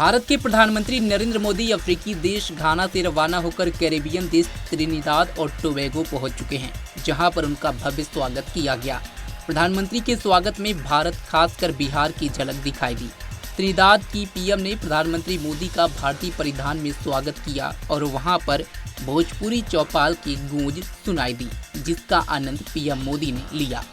भारत के प्रधानमंत्री नरेंद्र मोदी अफ्रीकी देश घाना से रवाना होकर कैरेबियन देश त्रिनिदाद और टोबैगो पहुंच चुके हैं, जहां पर उनका भव्य स्वागत किया गया। प्रधानमंत्री के स्वागत में भारत खासकर बिहार की झलक दिखाई दी। त्रिनिदाद की पीएम ने प्रधानमंत्री मोदी का भारतीय परिधान में स्वागत किया और वहां पर भोजपुरी चौपाल की गूंज सुनाई दी, जिसका आनंद पीएम मोदी ने लिया।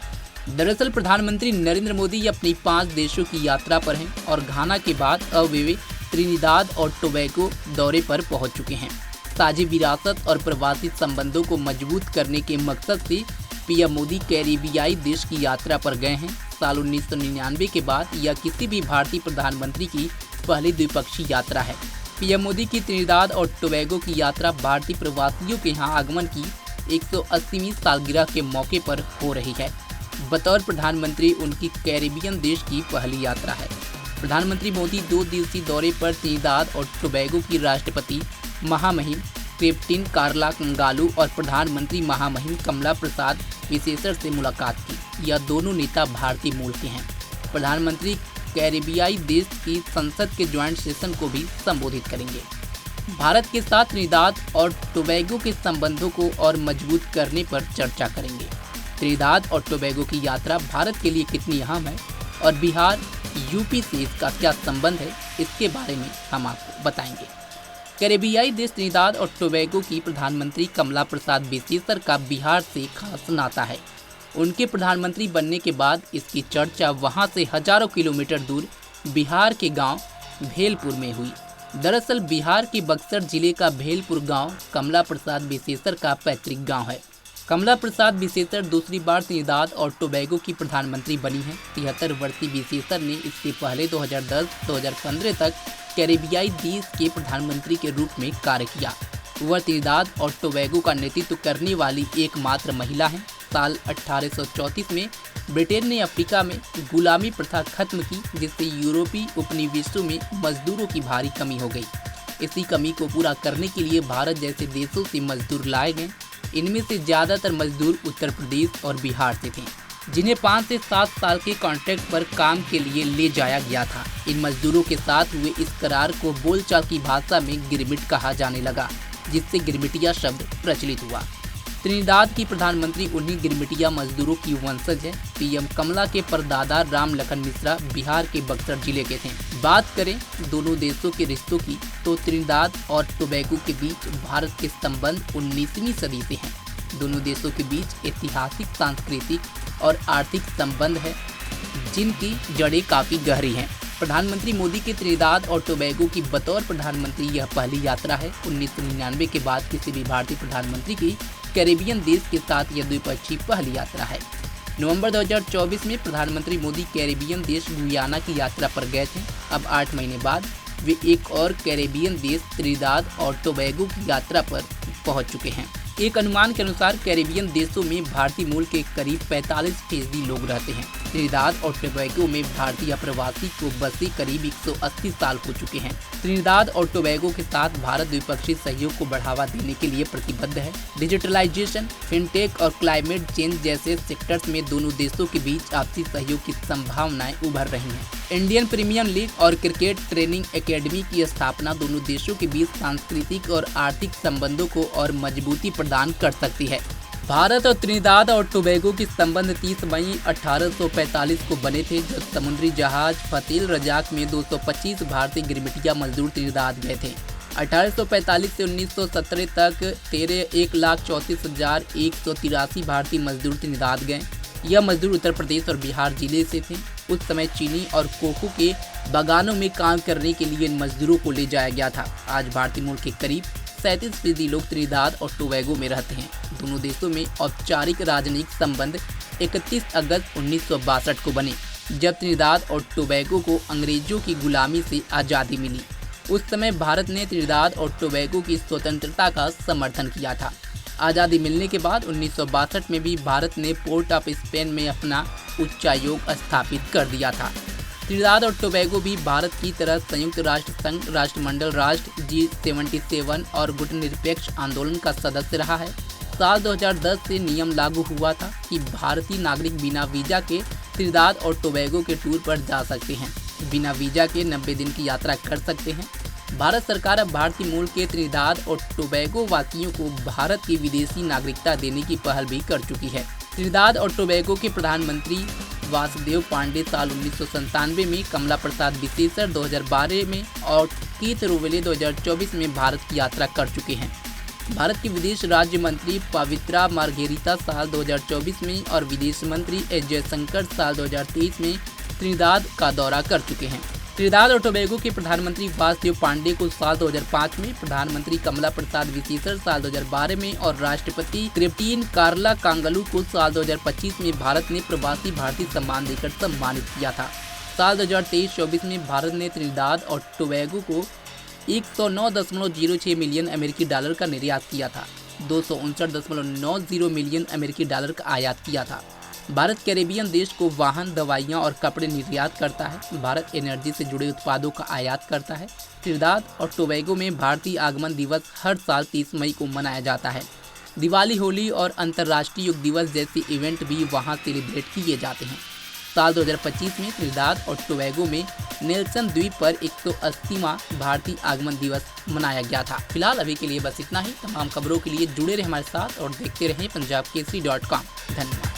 दरअसल प्रधानमंत्री नरेंद्र मोदी अपनी 5 देशों की यात्रा पर हैं और घाना के बाद अब वे त्रिनिदाद और टोबैगो दौरे पर पहुंच चुके हैं। साझी विरासत और प्रवासी संबंधों को मजबूत करने के मकसद से पीएम मोदी कैरिबियाई देश की यात्रा पर गए हैं। साल 1999 के बाद यह किसी भी भारतीय प्रधानमंत्री की पहली द्विपक्षीय यात्रा है। पीएम मोदी की त्रिनिदाद और टोबैगो की यात्रा भारतीय प्रवासियों के यहाँ आगमन की 180वीं सालगिरह के मौके पर हो रही है। बतौर प्रधानमंत्री उनकी कैरिबियन देश की पहली यात्रा है। प्रधानमंत्री मोदी 2 दिवसीय दौरे पर त्रिनिदाद और टोबैगो की राष्ट्रपति महामहिम कैप्टन कार्ला कंगालू और प्रधानमंत्री महामहिम कमला प्रसाद विशेषर से मुलाकात की। यह दोनों नेता भारतीय मूल के हैं। प्रधानमंत्री कैरिबियाई देश की संसद के ज्वाइंट सेशन को भी संबोधित करेंगे। भारत के साथ त्रिनिदाद और टोबैगो के संबंधों को और मजबूत करने पर चर्चा करेंगे। त्रिनिदाद और टोबैगो की यात्रा भारत के लिए कितनी अहम है और बिहार यूपी से इसका क्या संबंध है, इसके बारे में हम आपको बताएंगे। कैरिबियाई देश त्रिनिदाद और टोबैगो की प्रधानमंत्री कमला प्रसाद विशेषर का बिहार से खास नाता है। उनके प्रधानमंत्री बनने के बाद इसकी चर्चा वहां से हजारों किलोमीटर दूर बिहार के गांव भेलपुर में हुई। दरअसल बिहार के बक्सर जिले का भेलपुर गांव कमला प्रसाद विशेषर का पैतृक गांव है। कमला प्रसाद विशेषर दूसरी बार त्रिनिदाद और टोबैगो की प्रधानमंत्री बनी हैं। 73 वर्षीय विशेषर ने इससे पहले 2010-2015 तक कैरिबियाई देश के प्रधानमंत्री के रूप में कार्य किया। वह त्रिनिदाद और टोबैगो का नेतृत्व करने वाली एकमात्र महिला हैं। साल 1834 में ब्रिटेन ने अफ्रीका में गुलामी प्रथा खत्म की, जिससे यूरोपीय उपनिवेशों में मजदूरों की भारी कमी हो गई। इसी कमी को पूरा करने के लिए भारत जैसे देशों से मजदूर लाए गए। इनमें से ज़्यादातर मजदूर उत्तर प्रदेश और बिहार से थे, जिन्हें 5 से 7 साल के कॉन्ट्रैक्ट पर काम के लिए ले जाया गया था। इन मजदूरों के साथ हुए इस करार को बोलचाल की भाषा में गिरमिट कहा जाने लगा, जिससे गिरमिटिया शब्द प्रचलित हुआ। त्रिनिदाद की प्रधानमंत्री उन्हीं गिरमिटिया मजदूरों की वंशज है। पीएम कमला के परदादा राम लखन मिश्रा बिहार के बक्सर जिले के थे। बात करें दोनों देशों के रिश्तों की, तो त्रिनिदाद और टोबैगो के बीच भारत के संबंध 19वीं सदी से हैं। दोनों देशों के बीच ऐतिहासिक, सांस्कृतिक और आर्थिक संबंध है, जिनकी जड़ें काफ़ी गहरी हैं। प्रधानमंत्री मोदी के त्रिनिदाद और टोबैगो की बतौर प्रधानमंत्री यह पहली यात्रा है। 1999 के बाद किसी भी भारतीय प्रधानमंत्री की कैरिबियन देश के साथ यह द्विपक्षीय पहली यात्रा है। नवंबर 2024 में प्रधानमंत्री मोदी कैरिबियन देश गुयाना की यात्रा पर गए थे। अब 8 महीने बाद वे एक और कैरिबियन देश त्रिनिदाद और टोबैगो की यात्रा पर पहुंच चुके हैं। एक अनुमान के अनुसार कैरिबियन देशों में भारतीय मूल के करीब 45% लोग रहते हैं। त्रिनिदाद और टोबैगो में भारतीय प्रवासी को बसे करीब 180 साल हो चुके हैं। त्रिनिदाद और टोबैगो के साथ भारत द्विपक्षीय सहयोग को बढ़ावा देने के लिए प्रतिबद्ध है। डिजिटलाइजेशन, फिनटेक और क्लाइमेट चेंज जैसे सेक्टर्स में दोनों देशों के बीच आपसी सहयोग की संभावनाएं उभर रही हैं। इंडियन प्रीमियर लीग और क्रिकेट ट्रेनिंग एकेडमी की स्थापना दोनों देशों के बीच सांस्कृतिक और आर्थिक संबंधों को और मजबूती प्रदान कर सकती है। भारत और त्रिनिदाद और टोबैगो के संबंध 30 मई 1845 को बने थे, जब समुद्री जहाज फतेल रजाक में 225 भारतीय गिरमिटिया मजदूर त्रिनिदाद गए थे। 1845 से 1917 तक 1,34,183 भारतीय मजदूर त्रिनिदाद गए। यह मजदूर उत्तर प्रदेश और बिहार जिले से थे। उस समय चीनी और कोको के बागानों में काम करने के लिए इन मजदूरों को ले जाया गया था। आज भारतीय मूल के करीब 37% लोग त्रिनिदाद और टोबैगो में रहते हैं। दोनों देशों में औपचारिक राजनयिक संबंध 31 अगस्त 1962 को बने, जब त्रिनिदाद और टोबैगो को अंग्रेजों की गुलामी से आज़ादी मिली। उस समय भारत ने त्रिनिदाद और टोबैगो की स्वतंत्रता का समर्थन किया था। आज़ादी मिलने के बाद 1962 में भी भारत ने पोर्ट ऑफ स्पेन में अपना उच्चायोग स्थापित कर दिया था। त्रिनिदाद और टोबैगो भी भारत की तरह संयुक्त राष्ट्र संघ, राष्ट्रमंडल राष्ट्र, G77 और गुटनिरपेक्ष आंदोलन का सदस्य रहा है। साल 2010 से नियम लागू हुआ था कि भारतीय नागरिक बिना वीजा के त्रिनिदाद और टोबैगो के टूर पर जा सकते हैं। बिना वीजा के 90 दिन की यात्रा कर सकते हैं। भारत सरकार अब भारतीय मूल के त्रिनिदाद और टोबैगो वासियों को भारत की विदेशी नागरिकता देने की पहल भी कर चुकी है। त्रिनिदाद और टोबैगो के प्रधानमंत्री वासुदेव पांडे साल 1997 में, कमला प्रसाद बिसेसर 2012 में और कीथ रोवेले 2024 में भारत की यात्रा कर चुके हैं। भारत की विदेश राज्य मंत्री पवित्रा मार्गेरिटा साल 2024 में और विदेश मंत्री एस जयशंकर साल 2023 में त्रिनिदाद का दौरा कर चुके हैं। त्रिनिदाद और टोबैगो के प्रधानमंत्री वासुदेव पांडे को साल 2005 में, प्रधानमंत्री कमला प्रसाद बिसेसर साल 2012 में और राष्ट्रपति क्रिस्टीन कार्ला कांगलू को साल 2025 में भारत ने प्रवासी भारतीय सम्मान देकर सम्मानित किया था। साल 2023-24 में भारत ने त्रिनिदाद और टोबैगो को 109.06 मिलियन अमेरिकी डॉलर का निर्यात किया था, 259.90 मिलियन अमेरिकी डॉलर का आयात किया था। भारत कैरेबियन देश को वाहन, दवाइयां और कपड़े निर्यात करता है। भारत एनर्जी से जुड़े उत्पादों का आयात करता है। त्रिनिदाद और टोबैगो में भारतीय आगमन दिवस हर साल 30 मई को मनाया जाता है। दिवाली, होली और अंतर्राष्ट्रीय योग दिवस जैसे इवेंट भी वहां सेलिब्रेट किए जाते हैं। साल 2025 में त्रिनिदाद और टोबैगो में नेल्सन द्वीप पर 180वां भारतीय आगमन दिवस मनाया गया था। फिलहाल अभी के लिए बस इतना ही। तमाम खबरों के लिए जुड़े रहे हमारे साथ और देखते रहें पंजाबकेसरी.com। धन्यवाद।